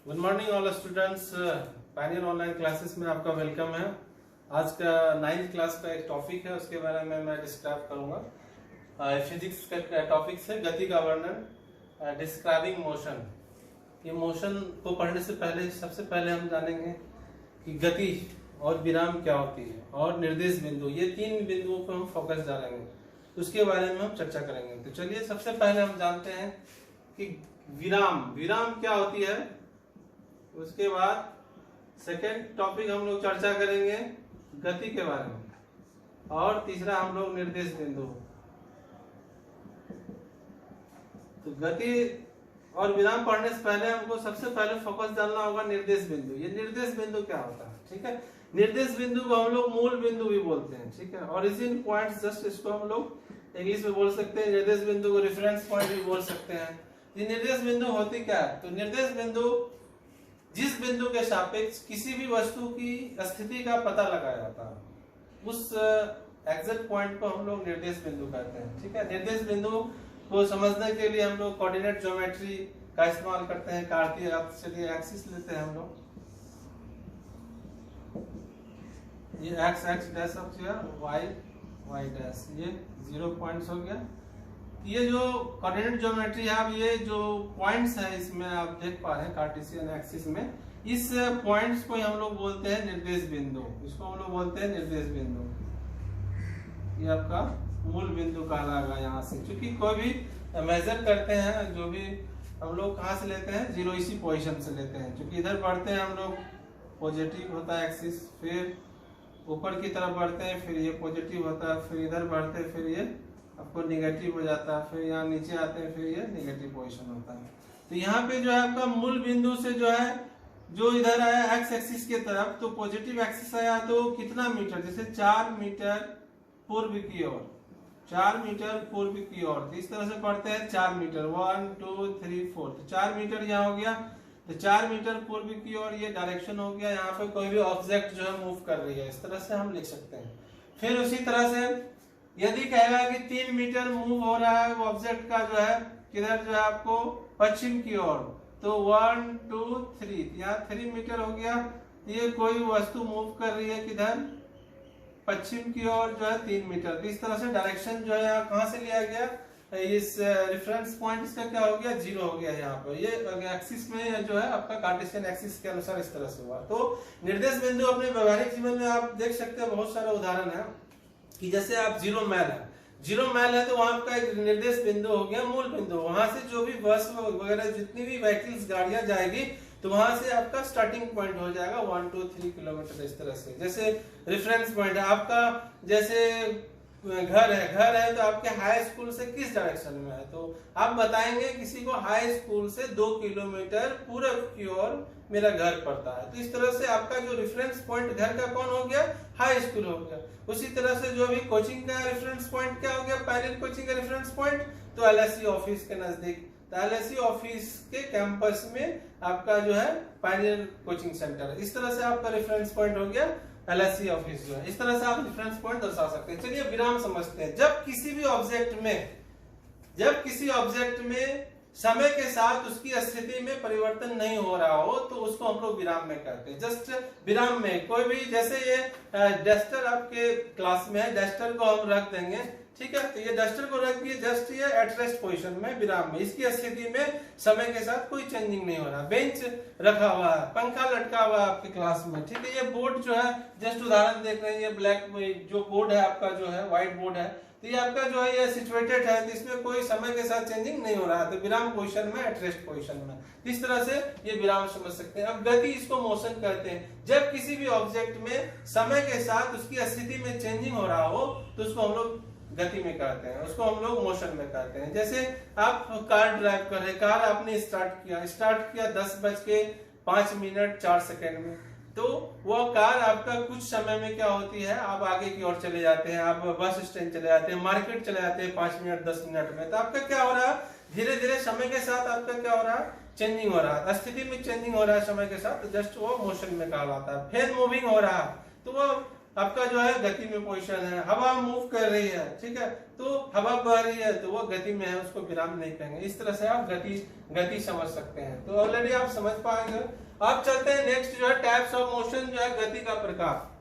Good morning all students. Pioneer online classes में आपका welcome है। आज का 9th क्लास का एक टॉपिक है, उसके बारे में मैं डिस्क्राइब करूंगा। फिजिक्स का टॉपिक है गति का वर्णन, डिस्क्राइबिंग मोशन। ये मोशन को पढ़ने से पहले सबसे पहले हम जानेंगे कि गति और विराम क्या होती है और निर्देश बिंदु, ये 3 बिंदुओं पर हम फोकस डालेंगे, उसके बारे में हम चर्चा करेंगे। तो चलिए सबसे पहले हम जानते हैं कि विराम क्या होती है। उसके बाद सेकेंड टॉपिक हम लोग चर्चा करेंगे गति के बारे में, और तीसरा हम लोग निर्देश बिंदु। तो गति और विराम पढ़ने से पहले हमको सबसे पहले फोकस डालना होगा निर्देश बिंदु। ये निर्देश बिंदु क्या होता है, ठीक है। निर्देश बिंदु को हम लोग मूल बिंदु भी बोलते हैं, ठीक है। ओरिजिन पॉइंट, जस्ट इसको हम लोग इंग्लिश में बोल सकते हैं। निर्देश बिंदु को रेफरेंस पॉइंट भी बोल सकते हैं। ये निर्देश बिंदु होती क्या है? तो निर्देश बिंदु जिस बिंदु के सापेक्ष किसी भी वस्तु की स्थिति का पता लगाया जाता है, उस एग्जैक्ट पॉइंट को हम लोग निर्देश बिंदु कहते हैं, ठीक है। निर्देश बिंदु को समझने के लिए हम लोग कोऑर्डिनेट ज्योमेट्री का इस्तेमाल करते हैं। कार्तीय अक्ष, चलिए एक्सिस लेते हैं हम लोग। ये एक्स डैश हो गया, वाई डैश, ये 0 पॉइंट्स हो गया। ये जो कोऑर्डिनेट ज्योमेट्री है, अब ये जो पॉइंट्स है इसमें आप देख पा रहे हैं कार्टेशियन एक्सिस में, इस पॉइंट्स को हम लोग बोलते हैं निर्देश बिंदु। इसको हम लोग बोलते हैं निर्देश बिंदु। ये आपका मूल बिंदु कहलाएगा यहाँ से, क्योंकि कोई भी मेजर करते हैं, जो भी हम लोग कहाँ से लेते हैं, 0 इसी पोजीशन से लेते हैं। क्योंकि इधर बढ़ते हैं हम लोग, पॉजिटिव होता है एक्सिस, फिर ऊपर की तरफ बढ़ते हैं, फिर ये पॉजिटिव होता है, फिर इधर बढ़ते हैं, फिर ये आपको निगेटिव हो जाता है, फिर यहाँ नीचे आते हैं, फिर ये निगेटिव पोजीशन होता है। तो यहाँ पे जो है आपका मूल बिंदु से जो है, जो इधर आया एक्स एक्सिस की तरफ, तो पॉजिटिव एक्सिस आया तो कितना मीटर, जैसे 4 मीटर पूर्व की ओर, 4 मीटर पूर्व की ओर, तो इस तरह से पढ़ते हैं 4 मीटर, 1 2 3 4, तो 4 मीटर यहाँ हो गया। तो 4 मीटर पूर्व की ओर ये डायरेक्शन हो गया। यहाँ पे कोई भी ऑब्जेक्ट जो है मूव कर रही है, इस तरह से हम लिख सकते हैं। फिर उसी तरह से यदि कहेगा कि 3 मीटर मूव हो रहा है वो ऑब्जेक्ट का जो है, किधर जो है आपको पश्चिम की ओर, तो 1 2 3, यहाँ 3 मीटर हो गया। ये कोई वस्तु मूव कर रही है किधर, पश्चिम की ओर जो है 3 मीटर। तो इस तरह से डायरेक्शन जो है यहाँ कहाँ से लिया गया, इस रेफरेंस पॉइंट इसका क्या हो गया, 0 हो गया यहाँ पर। ये एक्सिस में जो है आपका कार्टेशियन एक्सिस के अनुसार इस तरह से हुआ। तो निर्देश बिंदु अपने व्यवहारिक जीवन में आप देख सकते हैं, बहुत सारे उदाहरण है कि जैसे आप 0 माइल है तो वहां का एक निर्देश बिंदु हो गया मूल बिंदु। वहां से जो भी बस वगैरह जितनी भी व्हीकल्स गाड़ियां जाएगी, तो वहां से आपका स्टार्टिंग पॉइंट हो जाएगा 1 2 3 किलोमीटर, इस तरह से। जैसे रेफरेंस पॉइंट है आपका, जैसे घर है तो आपके हाई स्कूल से किस डायरेक्शन में है, तो आप बताएंगे किसी को हाई स्कूल से 2 किलोमीटर पूर्व की ओर मेरा घर पड़ता है। तो इस तरह से आपका जो रेफरेंस पॉइंट घर का कौन हो गया, हाई स्कूल हो गया। उसी तरह से जो भी कोचिंग का रेफरेंस पॉइंट क्या हो गया, पायनियर कोचिंग का रेफरेंस पॉइंट, तो एलएससी ऑफिस के नजदीक, तो एलएससी ऑफिस के कैंपस में आपका जो है पायनियर कोचिंग सेंटर, इस तरह से आपका रेफरेंस पॉइंट हो गया एलएससी ऑफिस जो है। इस तरह से आप रेफरेंस पॉइंट दर्शा सकते हैं। चलिए विराम समझते हैं। जब किसी ऑब्जेक्ट में समय के साथ उसकी स्थिति में परिवर्तन नहीं हो रहा हो, तो उसको हम लोग विराम में कहते हैं। जस्ट विराम में कोई भी, जैसे ये डस्टर आपके क्लास में है, डस्टर को हम रख देंगे, ठीक है। तो ये डस्टर को रख दिए, जस्ट ये एट रेस्ट पोजीशन में, विराम में, इसकी स्थिति में समय के साथ कोई चेंजिंग नहीं हो रहा। बेंच रखा हुआ है, पंखा लटका हुआ है आपके क्लास में, ठीक है। ये बोर्ड जो है, जस्ट उदाहरण देख रहे हैं, ये ब्लैक जो बोर्ड है आपका जो है, व्हाइट बोर्ड है, तो ये आपका जो है ये सिचुएटेड है, तो इसमें कोई समय के साथ चेंजिंग नहीं हो रहा है, तो विराम पोजीशन में, एट रेस्ट पोजीशन में। इस तरह से ये विराम समझ सकते हैं। अब गति, इसको मोशन कहते हैं। जब किसी भी ऑब्जेक्ट में समय के साथ उसकी स्थिति में चेंजिंग हो रहा हो, तो उसको हम लोग गति में कहते हैं, उसको हम लोग मोशन में कहते हैं। जैसे आप कार ड्राइव कर रहे, कार आपने स्टार्ट किया 10:05:04 में, तो वो कार आपका कुछ समय में क्या होती है, आप आगे की ओर चले जाते हैं, आप बस स्टैंड चले जाते हैं, मार्केट चले जाते हैं 5 मिनट 10 मिनट में। तो आपका क्या हो रहा है, धीरे धीरे समय के साथ आपका क्या हो रहा है, चेंजिंग हो रहा है, स्थिति में चेंजिंग हो रहा है समय के साथ, तो जस्ट वो मोशन में कहलाता है। फैन मूविंग हो रहा है, तो वो आपका जो है गति में पोजीशन है, हवा मूव कर रही है, ठीक है, तो हवा बह रही है तो वो गति में है, उसको विराम नहीं कहेंगे। इस तरह से आप गति समझ सकते हैं। तो ऑलरेडी आप समझ पाएंगे। आप चलते हैं नेक्स्ट जो है टाइप्स ऑफ मोशन, जो है गति का प्रकार।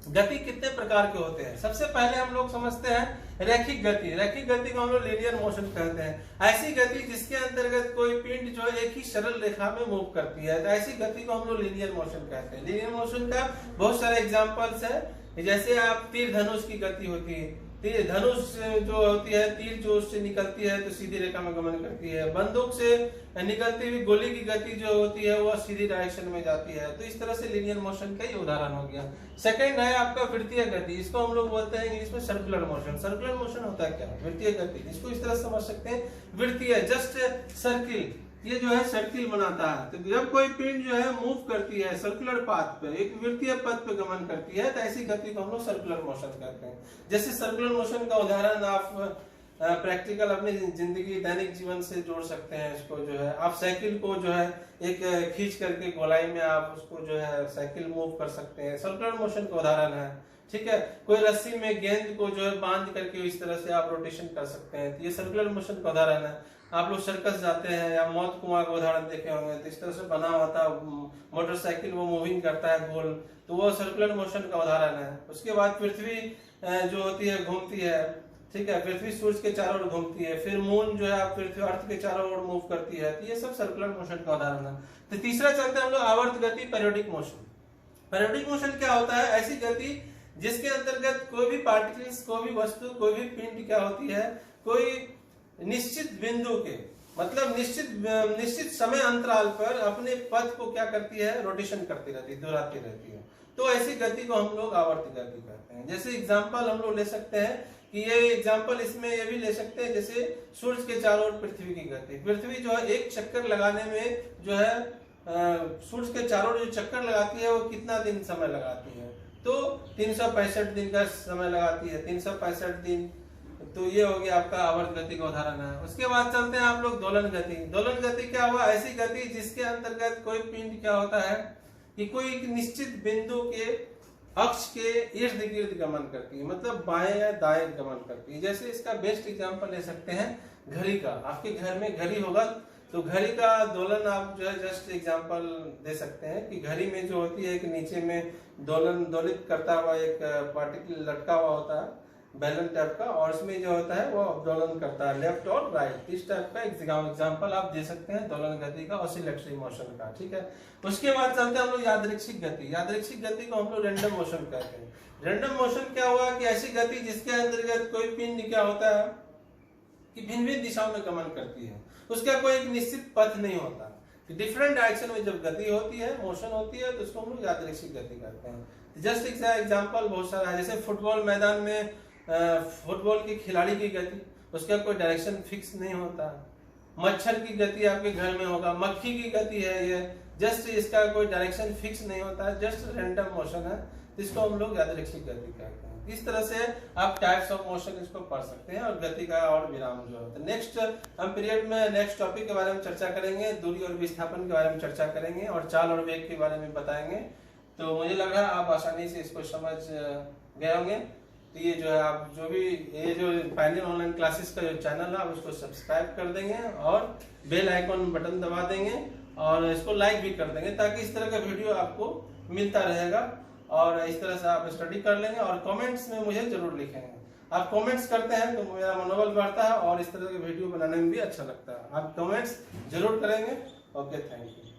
गति कितने प्रकार के होते हैं? सबसे पहले हम लोग समझते हैं रैखिक गति। रैखिक गति को हम लोग लीनियर मोशन कहते हैं। ऐसी गति जिसके अंतर्गत कोई पिंड जो है एक ही सरल रेखा में मूव करती है, तो ऐसी गति को हम लोग लीनियर मोशन कहते हैं। लीनियर मोशन का बहुत सारे एग्जांपल्स है, जैसे आप तीर धनुष की गति होती है, तीर धनुष जो होती है, तीर जो उससे निकलती है तो सीधी रेखा में गमन करती है। बंदूक से निकलती हुई गोली की गति जो होती है वो सीधी डायरेक्शन में जाती है। तो इस तरह से लीनियर मोशन का ही उदाहरण हो गया। सेकंड है आपका वृत्तीय गति, इसको हम लोग बोलते हैं इंग्लिश में सर्कुलर मोशन। सर्कुलर मोशन होता है क्या? वृत्तीय गति। इसको इस तरह समझ सकते हैं, वृत्तीय जस्ट सर्किल, ये जो है सर्किल बनाता है। तो जब कोई पिंड जो है मूव करती है सर्कुलर पाथ पे, एक वृत्तीय पथ पे गमन करती है, तो ऐसी गति को हम लोग सर्कुलर मोशन कहते हैं। जैसे सर्कुलर मोशन का उदाहरण आप प्रैक्टिकल अपनी जिंदगी दैनिक जीवन से जोड़ सकते हैं। इसको जो है आप साइकिल को जो है एक खींच करके गोलाई में आप उसको जो है साइकिल मूव कर सकते हैं, सर्कुलर मोशन का उदाहरण है, ठीक है। कोई रस्सी में गेंद को जो है बांध करके इस तरह से आप रोटेशन कर सकते हैं, तो ये सर्कुलर मोशन का उदाहरण है। आप लोग सर्कस जाते हैं या मौत कुआं का उदाहरण देखे होंगे, तो इस तरह से बना हुआ था मोटरसाइकिल, वो मूविंग करता है गोल, तो वो सर्कुलर मोशन का उदाहरण है। उसके बाद पृथ्वी जो होती है घूमती है, ठीक है, पृथ्वी सूर्य के चारों ओर घूमती है, फिर मून जो है पृथ्वी अर्थ के चारों ओर मूव करती है, तो ये सब सर्कुलर मोशन का उदाहरण है। तो तीसरा चलते हैं हम लोग आवर्त गति, पीरियोडिक मोशन। पीरियोडिक मोशन क्या होता है? ऐसी गति जिसके अंतर्गत कोई भी पार्टिकल्स, कोई भी वस्तु, कोई भी पिंड क्या होती है, कोई निश्चित बिंदु के मतलब निश्चित समय अंतराल पर अपने पथ को क्या करती है? रोटेशन करती रहती है, दोहराती रहती है। तो ऐसी गति को हम लोग आवर्त गति कहते हैं। जैसे एग्जांपल हम लोग ले सकते हैं कि ये एग्जांपल इसमें ये भी ले सकते हैं, जैसे सूर्य के चारों ओर पृथ्वी की गति। पृथ्वी जो है एक चक्कर लगाने में जो है सूर्य के चारों ओर जो चक्कर लगाती है वो कितना दिन समय लगाती है? तो 365 दिन का समय लगाती है, 365 दिन। तो ये हो गया आपका आवर्त गति का उदाहरण है। उसके बाद चलते हैं आप लोग दोलन गति। दोलन गति क्या हुआ? ऐसी गति जिसके अंतर्गत कोई पिंड क्या होता है कि कोई एक निश्चित बिंदु के अक्ष के इर्द गिर्द गमन करती है, मतलब बाएं या दाएं गमन करती है। जैसे इसका बेस्ट एग्जांपल ले सकते हैं घड़ी का। आपके घर में घड़ी होगा तो घड़ी का दोलन आप जो है जस्ट एग्जांपल दे सकते हैं कि घड़ी में जो होती है कि नीचे में दोलित करता हुआ एक पार्टिकल लटका हुआ होता है, बैलन टाइप का, और इसमें जो होता है वो दोलन करता है लेफ्ट और राइट। इस टाइप का एग्जांपल आप दे सकते हैं दोलन गति का, ऑसिलेटरी मोशन का, ठीक है। उसके बाद चलते हैं हम लोग यादृच्छिक गति। यादृच्छिक गति को हम लोग रैंडम मोशन कहते हैं। रैंडम मोशन क्या हुआ कि ऐसी गति जिसके अंतर्गत कोई पिंड क्या होता है कि भिन्न भिन्न दिशाओं में गमन करती है, उसका कोई एक निश्चित पथ नहीं होता, डिफरेंट डायरेक्शन में जब गति होती है, मोशन होती है, तो उसको हम लोग यादृच्छिक गति कहते हैं। जस्ट एग्जांपल बहुत सारा है, जैसे फुटबॉल मैदान में फुटबॉल के खिलाड़ी की गति, उसका कोई डायरेक्शन फिक्स नहीं होता। मच्छर की गति आपके घर में होगा, मक्खी की गति है ये, जस्ट इसका कोई डायरेक्शन फिक्स नहीं होता है, जस्ट रैंडम मोशन है, इसको हम लोग यादृच्छिक गति कहते हैं। इस तरह से आप टाइप्स ऑफ मोशन इसको पढ़ सकते हैं, और गति का और विराम जो है। नेक्स्ट हम पीरियड में नेक्स्ट टॉपिक के बारे में चर्चा करेंगे, दूरी और विस्थापन के बारे में चर्चा करेंगे, और चाल और वेग के बारे में बताएंगे। तो मुझे लग रहा है आप आसानी से इसको समझ गए होंगे। तो ये जो है आप जो भी ये जो पायनियर ऑनलाइन क्लासेस का जो चैनल है आप उसको सब्सक्राइब कर देंगे और बेल आइकॉन बटन दबा देंगे और इसको लाइक भी कर देंगे, ताकि इस तरह का वीडियो आपको मिलता रहेगा, और इस तरह से आप स्टडी कर लेंगे। और कमेंट्स में मुझे जरूर लिखेंगे। आप कमेंट्स करते हैं तो मेरा मनोबल बढ़ता है और इस तरह के वीडियो बनाने में भी अच्छा लगता है। आप कमेंट्स जरूर करेंगे। Okay, thank you.